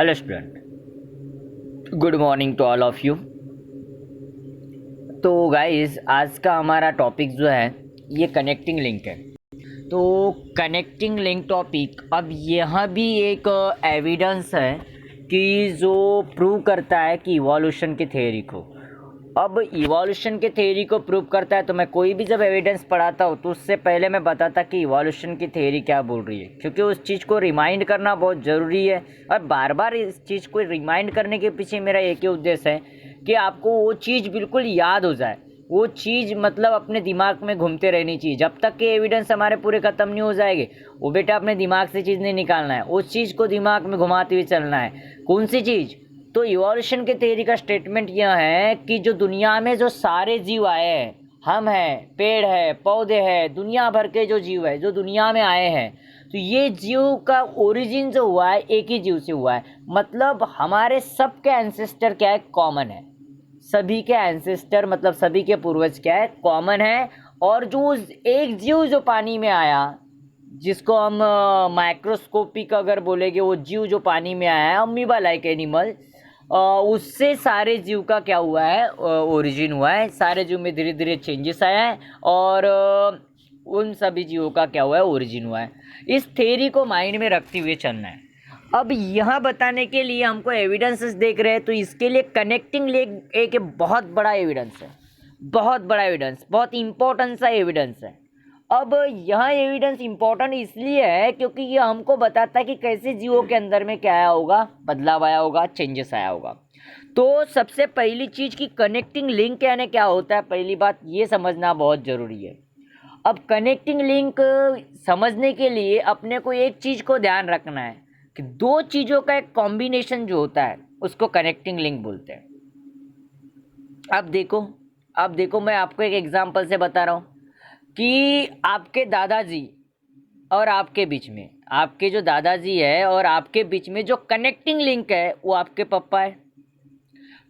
Hello student, good morning to all of you. तो guys, आज का हमारा टॉपिक जो है ये कनेक्टिंग लिंक है। तो कनेक्टिंग लिंक टॉपिक, अब यह भी एक एविडेंस है कि जो प्रूव करता है कि इवोल्यूशन की थ्योरी को। अब इवोल्यूशन के थ्योरी को प्रूव करता है, तो मैं कोई भी जब एविडेंस पढ़ाता हूँ तो उससे पहले मैं बताता कि इवोल्यूशन की थ्योरी क्या बोल रही है, क्योंकि उस चीज़ को रिमाइंड करना बहुत ज़रूरी है। और बार बार इस चीज़ को रिमाइंड करने के पीछे मेरा एक ही उद्देश्य है कि आपको वो चीज़ बिल्कुल याद हो जाए। वो चीज़ मतलब अपने दिमाग में घूमते रहनी चाहिए जब तक कि एविडेंस हमारे पूरे ख़त्म नहीं हो जाएंगे। वो बेटा अपने दिमाग से चीज़ नहीं निकालना है, उस चीज़ को दिमाग में घुमाते हुए चलना है। कौन सी चीज़? तो इवोल्यूशन के थ्योरी का स्टेटमेंट यह है कि जो दुनिया में जो सारे जीव आए हैं, हम हैं, पेड़ है, पौधे हैं, दुनिया भर के जो जीव है जो दुनिया में आए हैं, तो ये जीव का ओरिजिन जो हुआ है एक ही जीव से हुआ है। मतलब हमारे सबके एंसेस्टर क्या है? कॉमन है। सभी के एंसेस्टर मतलब सभी के पूर्वज क्या है? कॉमन है। और जो एक जीव जो पानी में आया, जिसको हम माइक्रोस्कोपिक अगर बोलेंगे, वो जीव जो पानी में आया है, अमीबा लाइक एनिमल, उससे सारे जीव का क्या हुआ है? ओरिजिन हुआ है। सारे जीव में धीरे धीरे चेंजेस आया है और उन सभी जीवों का क्या हुआ है? ओरिजिन हुआ है। इस थ्योरी को माइंड में रखते हुए चलना है। अब यह बताने के लिए हमको एविडेंसेस देख रहे हैं, तो इसके लिए कनेक्टिंग लिंक एक बहुत बड़ा एविडेंस है, बहुत बड़ा एविडेंस, बहुत इंपॉर्टेंट सा एविडेंस है। अब यह एविडेंस इंपॉर्टेंट इसलिए है क्योंकि ये हमको बताता है कि कैसे जीवों के अंदर में क्या आया होगा? बदलाव आया होगा, चेंजेस आया होगा। तो सबसे पहली चीज की कनेक्टिंग लिंक यानी क्या होता है, पहली बात ये समझना बहुत जरूरी है। अब कनेक्टिंग लिंक समझने के लिए अपने को एक चीज को ध्यान रखना है कि दो चीजों का एक कॉम्बिनेशन जो होता है उसको कनेक्टिंग लिंक बोलते हैं। अब देखो मैं आपको एक एग्जांपल से बता रहा हूँ कि आपके दादाजी और आपके बीच में, आपके जो दादाजी है और आपके बीच में जो कनेक्टिंग लिंक है वो आपके पापा है।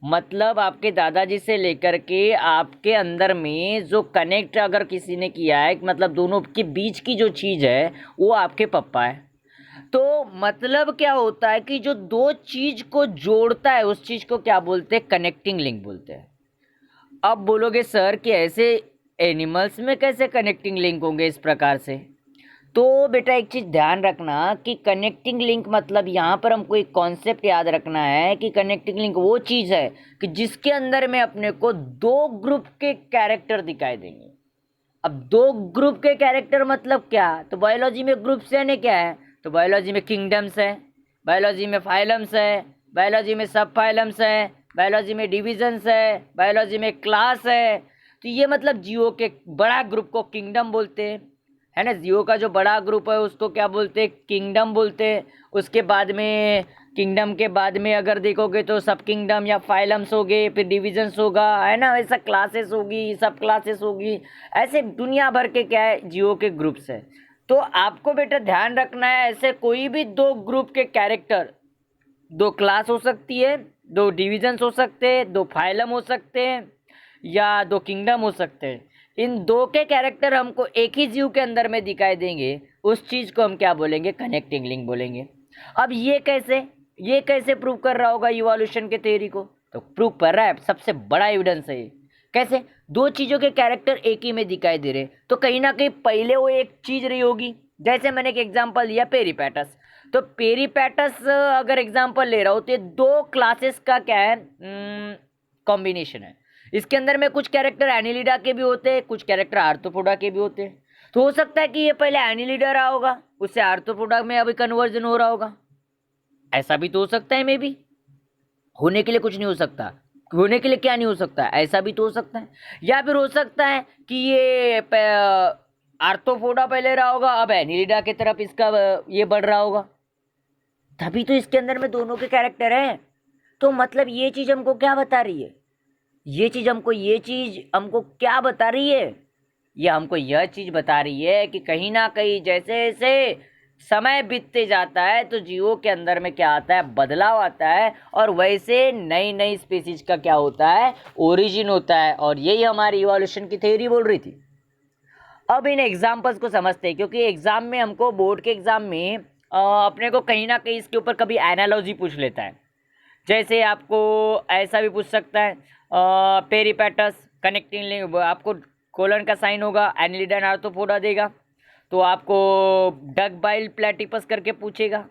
मतलब आपके दादाजी से लेकर के आपके अंदर में जो कनेक्ट अगर किसी ने किया है, मतलब दोनों के बीच की जो चीज़ है वो आपके पापा है। तो मतलब क्या होता है कि जो दो चीज को जोड़ता है उस चीज को क्या बोलते हैं? कनेक्टिंग लिंक बोलते हैं। अब बोलोगे सर कि ऐसे एनिमल्स में कैसे कनेक्टिंग लिंक होंगे इस प्रकार से? तो बेटा एक चीज ध्यान रखना कि कनेक्टिंग लिंक मतलब यहाँ पर हमको एक कॉन्सेप्ट याद रखना है कि कनेक्टिंग लिंक वो चीज है कि जिसके अंदर में अपने को दो ग्रुप के कैरेक्टर दिखाई देंगे। अब दो ग्रुप के कैरेक्टर मतलब क्या? तो बायोलॉजी में ग्रुप्स यानी क्या है? तो बायोलॉजी में किंगडम्स है, बायोलॉजी में फाइलम्स है, बायोलॉजी में सब फाइलम्स है, बायोलॉजी में डिविजन्स है, बायोलॉजी में क्लास है। तो ये मतलब जीवों के बड़ा ग्रुप को किंगडम बोलते हैं, है ना। जीवों का जो बड़ा ग्रुप है उसको क्या बोलते हैं? किंगडम बोलते हैं। उसके बाद में किंगडम के बाद में अगर देखोगे तो सब किंगडम या फाइलम्स हो गए, फिर डिविजन्स होगा, है ना। ऐसा क्लासेस होगी, सब क्लासेस होगी, ऐसे दुनिया भर के क्या है? जीवों के ग्रुप्स है। तो आपको बेटा ध्यान रखना है, ऐसे कोई भी दो ग्रुप के कैरेक्टर, दो क्लास हो सकती है, दो डिविजन्स हो सकते हैं, दो फाइलम हो सकते हैं, या दो किंगडम हो सकते हैं। इन दो के कैरेक्टर हमको एक ही जीव के अंदर में दिखाई देंगे, उस चीज को हम क्या बोलेंगे? कनेक्टिंग लिंक बोलेंगे। अब ये कैसे प्रूव कर रहा होगा इवोल्यूशन के थ्योरी को? तो प्रूव कर रहा है, सबसे बड़ा एविडेंस है ये। कैसे? दो चीजों के कैरेक्टर एक ही में दिखाई दे रहे, तो कहीं ना कहीं पहले वो एक चीज रही होगी। जैसे मैंने एक एग्जांपल लिया पेरीपैटस, तो पेरीपैटस अगर एग्जांपल ले रहा हूं तो ये दो क्लासेस का क्या है? कॉम्बिनेशन है। इसके अंदर में कुछ कैरेक्टर एनिलिडा के भी होते हैं, कुछ कैरेक्टर आर्थ्रोपोडा के भी होते हैं। तो हो सकता है कि ये पहले एनिलिडा रहा होगा, उससे आर्थ्रोपोडा में अभी कन्वर्जन हो रहा होगा। ऐसा भी तो हो सकता है, मे बी। होने के लिए कुछ नहीं हो सकता। होने के लिए क्या नहीं हो सकता? ऐसा भी तो हो सकता है। या फिर हो सकता है कि ये आर्थ्रोपोडा पहले रहा होगा, अब एनिलिडा की तरफ इसका ये बढ़ रहा होगा, तभी तो इसके अंदर में दोनों के कैरेक्टर हैं। तो मतलब ये चीज हमको क्या बता रही है? ये हमको यह चीज बता रही है कि कहीं ना कहीं जैसे जैसे समय बीतते जाता है तो जीवों के अंदर में क्या आता है? बदलाव आता है, और वैसे नई नई स्पीसीज का क्या होता है? ओरिजिन होता है। और यही हमारी इवोल्यूशन की थ्योरी बोल रही थी। अब इन एग्जाम्पल्स को समझते हैं, क्योंकि एग्जाम में हमको, बोर्ड के एग्जाम में अपने को कहीं ना कहीं इसके ऊपर कभी एनालॉजी पूछ लेता है। जैसे आपको ऐसा भी पूछ सकता है, पेरिपेटस कनेक्टिंग लिंक, आपको कोलन का साइन होगा, एनिलिडा एंड आर्थ्रोपोडा देगा। तो आपको डक बाइल प्लेटिपस करके पूछेगा,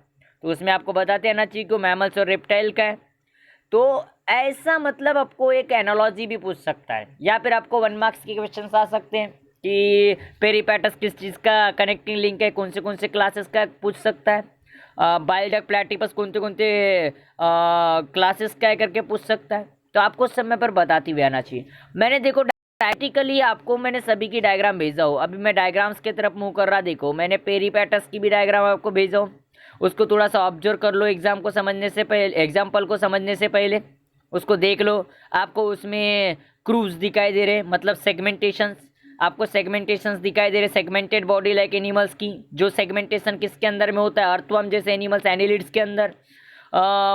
तो उसमें आपको बताते आना चाहिए कि मैमल्स और रेप्टाइल का है। तो ऐसा मतलब आपको एक एनालॉजी भी पूछ सकता है, या फिर आपको 1 मार्क्स के क्वेश्चन आ सकते हैं कि पेरिपेटस किस चीज़ का कनेक्टिंग लिंक है, कौन से क्लासेस का पूछ सकता है। बाइल प्लेटिपस कौन से क्लासेस का है करके पूछ सकता है। तो आपको समय पर बताती हुई आना चाहिए। मैंने देखो प्रैक्टिकली आपको मैंने सभी की डायग्राम भेजा हो, अभी मैं डायग्राम्स की तरफ मूव कर रहा, देखो मैंने पेरिपेटस की भी डायग्राम आपको भेजा हो, उसको थोड़ा सा ऑब्जर्व कर लो एग्जाम को समझने से पहले, एग्जाम्पल को समझने से पहले उसको देख लो। आपको उसमें क्रूज दिखाई दे रहे, मतलब सेगमेंटेशंस, आपको सेगमेंटेशंस दिखाई दे रहे, सेगमेंटेड बॉडी लाइक एनिमल्स की, जो सेगमेंटेशन किसके अंदर में होता है, अर्थवर्म जैसे एनिमल्स एनिलिड्स के अंदर।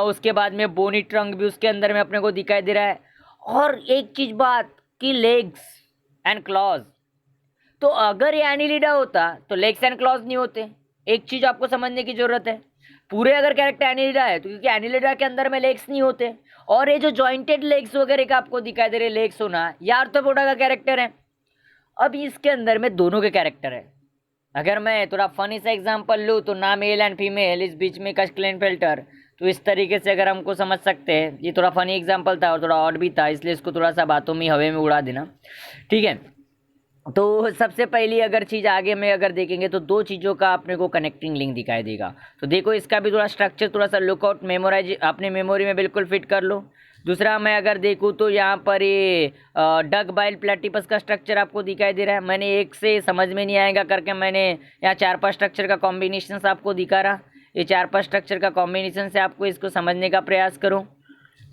उसके बाद में बोनी ट्रंक भी उसके अंदर में अपने को दिखाई दे रहा है। और एक चीज बात कि लेग्स एंड क्लॉज, तो अगर ये एनिलिडा होता तो लेग्स एंड क्लॉज नहीं होते। एक चीज आपको समझने की जरूरत है, पूरे अगर कैरेक्टर एनिलिडा है तो क्योंकि एनिलिडा के अंदर में लेग्स नहीं होते, और ये जो जॉइंटेड लेग्स वगैरह का आपको दिखाई दे रहे लेग्स होना, ये आर्थ्रोपोडा का कैरेक्टर है। अब इसके अंदर में दोनों के कैरेक्टर है। अगर मैं थोड़ा फनी सा एग्जांपल लूँ तो ना मेल एंड फीमेल, इस बीच में का क्लेनफेल्टर, तो इस तरीके से अगर हमको समझ सकते हैं। ये थोड़ा फनी एग्जांपल था और थोड़ा ऑड भी था, इसलिए इसको थोड़ा सा बातों में हवे में उड़ा देना, ठीक है। तो सबसे पहली अगर चीज़ आगे में अगर देखेंगे तो दो चीज़ों का अपने को कनेक्टिंग लिंक दिखाई देगा। तो देखो इसका भी थोड़ा स्ट्रक्चर थोड़ा सा लुकआउट मेमोराइज अपने मेमोरी में बिल्कुल फिट कर लो। दूसरा मैं अगर देखूँ तो यहाँ पर ये डक बाइल प्लेटिपस का स्ट्रक्चर आपको दिखाई दे रहा है। मैंने एक से समझ में नहीं आएगा करके मैंने यहाँ 4-5 स्ट्रक्चर का कॉम्बिनेशन आपको दिखा रहा। ये 4-5 स्ट्रक्चर का कॉम्बिनेशन से आपको इसको समझने का प्रयास करो।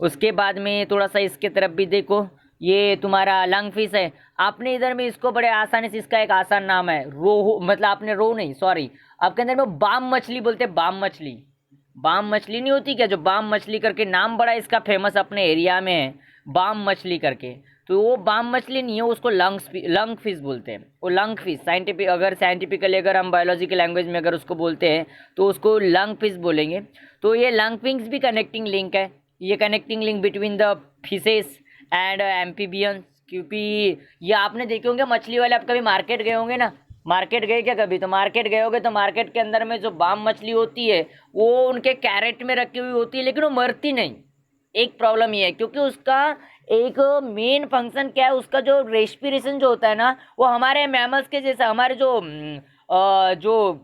उसके बाद में थोड़ा सा इसके तरफ भी देखो, ये तुम्हारा लंग फिश है। आपने इधर में इसको बड़े आसानी से, इसका एक आसान नाम है रोहू, मतलब आपने रो नहीं सॉरी, आपके अंदर में बाम मछली बोलते हैं, बाम मछली। बाम मछली नहीं होती क्या, जो बाम मछली करके नाम बड़ा इसका फेमस अपने एरिया में है, बाम मछली करके। तो वो बाम मछली नहीं है, उसको लंग फिश बोलते हैं। वो लंग फिश साइंटिफिक, अगर साइंटिफिकली अगर हम बायोलॉजी की लैंग्वेज में अगर उसको बोलते हैं तो उसको लंग फिश बोलेंगे। तो ये लंग फिश भी कनेक्टिंग लिंक है, ये connecting link between the fishes and amphibians. क्योंकि ये आपने देखे होंगे मछली वाले, आप कभी मार्केट गए होंगे ना, मार्केट गए क्या कभी, तो मार्केट गए होगे तो मार्केट के अंदर में जो बाम मछली होती है वो उनके कैरेट में रखी हुई होती है, लेकिन वो मरती नहीं। एक प्रॉब्लम ये है क्योंकि उसका एक मेन फंक्शन क्या है, उसका जो रेस्पिरेशन जो होता है ना, वो हमारे मैमल्स के जैसा, हमारे जो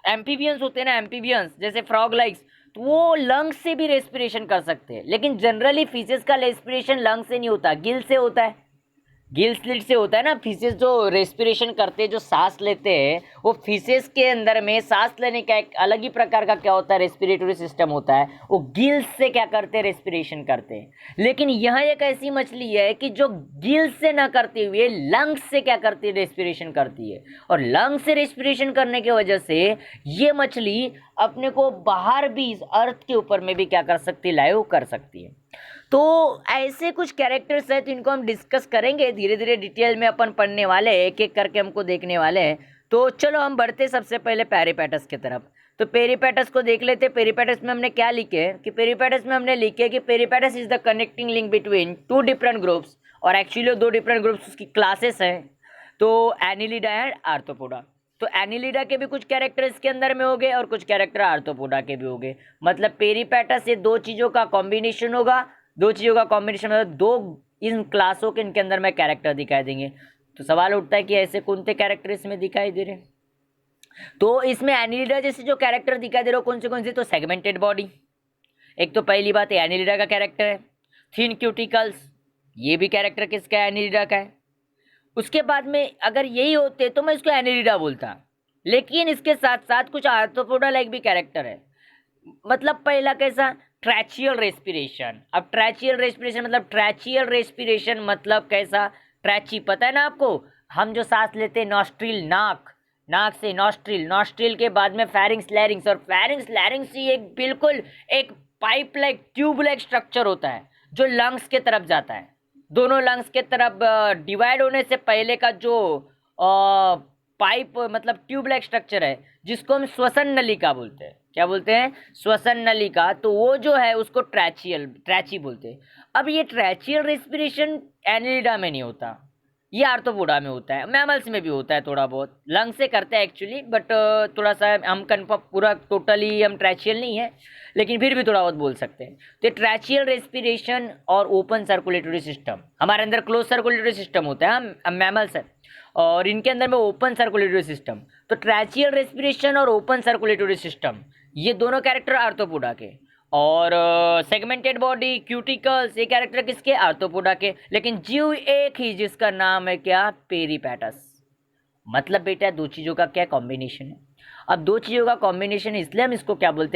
एम्फीबियंस होते हैं ना, एम्फीबियंस जैसे फ्रॉग लाइक्स, तो वो लंग्स से भी रेस्पिरेशन कर सकते हैं। लेकिन जनरली फिशेस का रेस्पिरेशन लंग्स से नहीं होता, गिल से होता है। गिल स्लिट से होता है ना। फिशेस जो रेस्पिरेशन करते हैं, जो सांस लेते हैं, वो फिशेस के अंदर में सांस लेने का एक अलग ही प्रकार का क्या होता है, रेस्पिरेटरी सिस्टम होता है। वो गिल्स से क्या करते हैं, रेस्पिरेशन करते हैं। लेकिन यहाँ एक ऐसी मछली है कि जो गिल्स से ना करते हुए लंग्स से क्या करती है, रेस्पिरेशन करती है। और लंग्स से रेस्पिरेशन करने की वजह से ये मछली अपने को बाहर भी अर्थ के ऊपर में भी क्या कर सकती है, लाइव कर सकती है। तो ऐसे कुछ कैरेक्टर्स हैं, तो इनको हम डिस्कस करेंगे धीरे धीरे, डिटेल में अपन पढ़ने वाले हैं, एक एक करके हमको देखने वाले हैं। तो चलो हम बढ़ते सबसे पहले पेरिपेटस की तरफ। तो पेरिपेटस को देख लेते हैं। पेरिपेटस में हमने क्या लिखे है कि पेरिपेटस में हमने लिखे कि Peripatus is the connecting link between 2 different groups, और एक्चुअली 2 डिफरेंट ग्रुप्स उसकी क्लासेस हैं, तो एनिलिडा एंड आर्थ्रोपोडा। तो एनिलिडा के भी कुछ कैरेक्टर इसके अंदर में हो गए और कुछ कैरेक्टर आर्थ्रोपोडा के भी हो गए। मतलब पेरिपेटस ये दो चीज़ों का कॉम्बिनेशन होगा, दो चीज़ों का कॉम्बिनेशन मतलब दो इन क्लासों के इनके अंदर में कैरेक्टर दिखाई देंगे। तो सवाल उठता है कि ऐसे कौन से कैरेक्टर इसमें दिखाई दे रहे हैं। तो इसमें एनिलिडा जैसे जो कैरेक्टर दिखाई दे रहे हो कौन से, तो सेगमेंटेड बॉडी, एक तो पहली बात है एनिलिडा का कैरेक्टर है। थिन क्यूटिकल्स, ये भी कैरेक्टर किसका है, एनिलिडा का है। उसके बाद में अगर यही होते तो मैं इसको एनिलिडा बोलता, लेकिन इसके साथ साथ कुछ आर्थ्रोपोडा लाइक भी कैरेक्टर है। मतलब पहला कैसा, ट्रैचियल रेस्पिरेशन। अब ट्रैचियल रेस्पिरेशन मतलब, ट्रैचियल रेस्पिरेशन मतलब कैसा, ट्रैची पता है ना आपको, हम जो सांस लेते हैं नॉस्ट्रिल, नाक, नाक से नॉस्ट्रिल, नॉस्ट्रिल के बाद में फेरिंग्स लैरिंग्स, और फेरिंग्स लैरिंग्स ही एक बिल्कुल एक pipe like tube like structure होता है जो लंग्स के तरफ जाता है। दोनों लंग्स के तरफ डिवाइड होने से पहले का जो पाइप मतलब ट्यूब लाइक स्ट्रक्चर है जिसको हम श्वसन नलिका बोलते हैं। क्या बोलते हैं? श्वसन नलिका। तो वो जो है उसको ट्रैची बोलते हैं। अब ये ट्रैचियल रेस्पिरेशन एनिलिडा में नहीं होता, ये आर्थ्रोपोडा में होता है, मैमल्स में भी होता है थोड़ा बहुत, लंग से करते हैं एक्चुअली, बट थोड़ा सा हम कन्फर्म पूरा टोटली हम ट्रैचियल नहीं है, लेकिन फिर भी थोड़ा बहुत बोल सकते हैं। तो ट्रैचियल रेस्पिरेशन और ओपन सर्कुलेटरी सिस्टम, हमारे अंदर क्लोज सर्कुलेटरी सिस्टम होता है, हम मैमल्स है, और इनके अंदर में ओपन सर्कुलेटरी सिस्टम। तो ट्रैचियल रेस्पिरेशन और ओपन सर्कुलेटरी सिस्टम ये दोनों कैरेक्टर आर्थ्रोपोडा के, और सेगमेंटेड बॉडी, क्यूटिकल्स, ये कैरेक्टर किसके? आर्थ्रोपोडा के। लेकिन जीव एक ही जिसका नाम है क्या? पेरिपेटस। मतलब बेटा दो चीज़ों का क्या कॉम्बिनेशन है। अब दो चीज़ों का कॉम्बिनेशन इसलिए हम इसको क्या बोलते हैं?